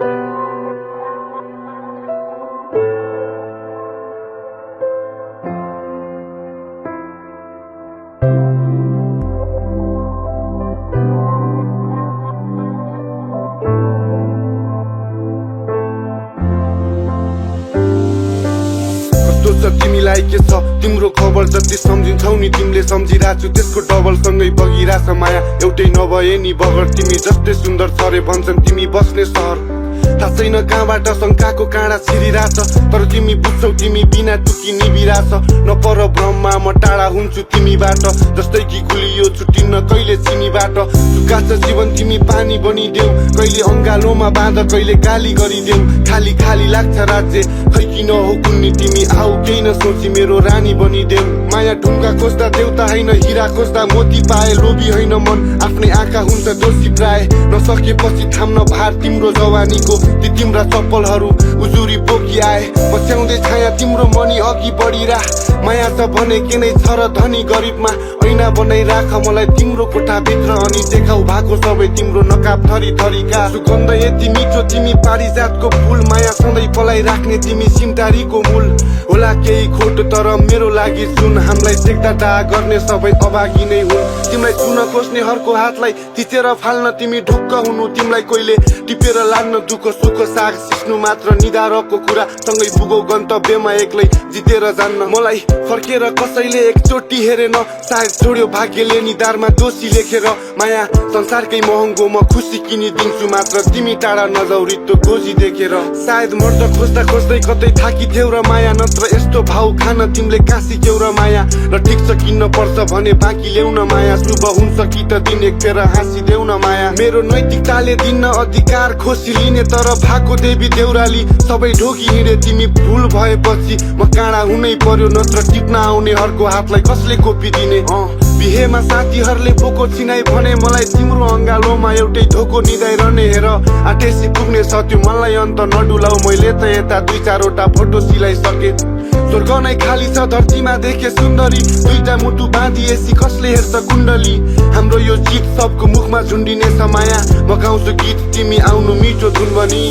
तिमीलाई के छ तिम्रो खबर जति सम्झिन्छौ नि तिमीले सम्झिरहेछु त्यसको डबल सँगै बगिरहेछ माया एउटै नभए नि बगर तिमी जस्तै सुन्दर छ रे भन्छन् तिमी बस्ने सहर थाहा छैन कहाँबाट शङ्काको काँडा छिरिरहेछ तर तिमी बुझ्छौ तिमी बिना टुकी निभिरहेछ नपर भ्रममा म टाढा हुन्छु तिमीबाट जस्तै कि गुलियो छुट्टिन्न कहिले चिनीबाट सुकाछ जीवन तिमी पानी बनिदेऊ कहिले अङ्गालोमा बाँध कहिले गाली गरिदेऊ खाली खाली लाग्छ राज्य खै किन हो कुन्नी तिमी आऊ केही नसोची मेरो रानी बनिदेऊ माया ढुङ्गा खोज्दा देउता होइन हिरा खोज्दा मोती पाए लोभी होइन मन आफ्नै आँखा हुन्छ दोषी प्राय नसकेपछि थाम्न भार तिम्रो जवानीको ती तिम्रा चप्पलहरू उजुरी बोकी आए पछ्याउँदै छाया तिम्रो मनी अघि बढिरा माया त भने के नै छ र धनी गरिबमा ऐना बनाइ राख मलाई तिम्रो कोठाभित्र अनि देखाउ भएको सबै तिम्रो नकाब थरी थरीका सुगन्ध यति मिठो तिमी पारिजातको फुल माया सधैँ पलाई राख्ने तिमी सिमटारीको मूल होला केही खोट तर मेरो लागि सुन हामीलाई देख्दा डाहा गर्ने सबै अभागी नै हुन् तिमीलाई चुन खोज्ने हरको हातलाई थिचेर फाल्न तिमी ढुक्क हुनु तिमीलाई कोहीले टिपेर लान्न दुःख सुख साग सिस्नु मात्र निधारको कुरा सँगै पुगौ गन्तव्यमा एक्लै जितेर जान्न मलाई फर्केर कसैले एकचोटि हेरेन सायद छोड्यो भाग्यले निधारमा दोषी लेखेर माया संसारकै महँगो म खुसी किनिदिन्छु मात्र तिमी टाढा नजाउ रित्तो गोजी देखेर सायद मर्द खोज्दा खोज्दै कतै थाकिथ्यौ र माया नत्र यस्तो भाउ खान तिमीले काँसी क्यौ र माया र ठिक छ किन्न पर्छ भने बाँकी ल्याउन माया शुभ हुन्छ कि त दिन एक फेर हाँसिदेऊ न माया मेरो नैतिकताले दिन्न अधिकार खोसी लिने तर भाको देवी देउराली सबै ढोकी हिँडे तिमी भुल भएपछि म काँडा हुनै पर्यो नत्र टिप्न आउने हरको हातलाई कसले कोपिदिने बिहेमा साथीहरूले बोको चिनाइ भने मलाई तिम्रो अङ्गालोमा एउटै धोको निधाइरहने हेर आठेसी पुग्ने छ त्यो मलाई अन्त नडुलाउ मैले त यता 2-4वटा फोटो सिलाइसके स्वर्ग नै खाली छ धरतीमा देखे सुन्दरी दुईटा मुटु बाँधिएसी कसले हेर्छ कुण्डली हाम्रो यो जीत सबको मुखमा झुन्डिने छ माया म गाउँछु गीत तिमी आउनु मिठो धुन बनी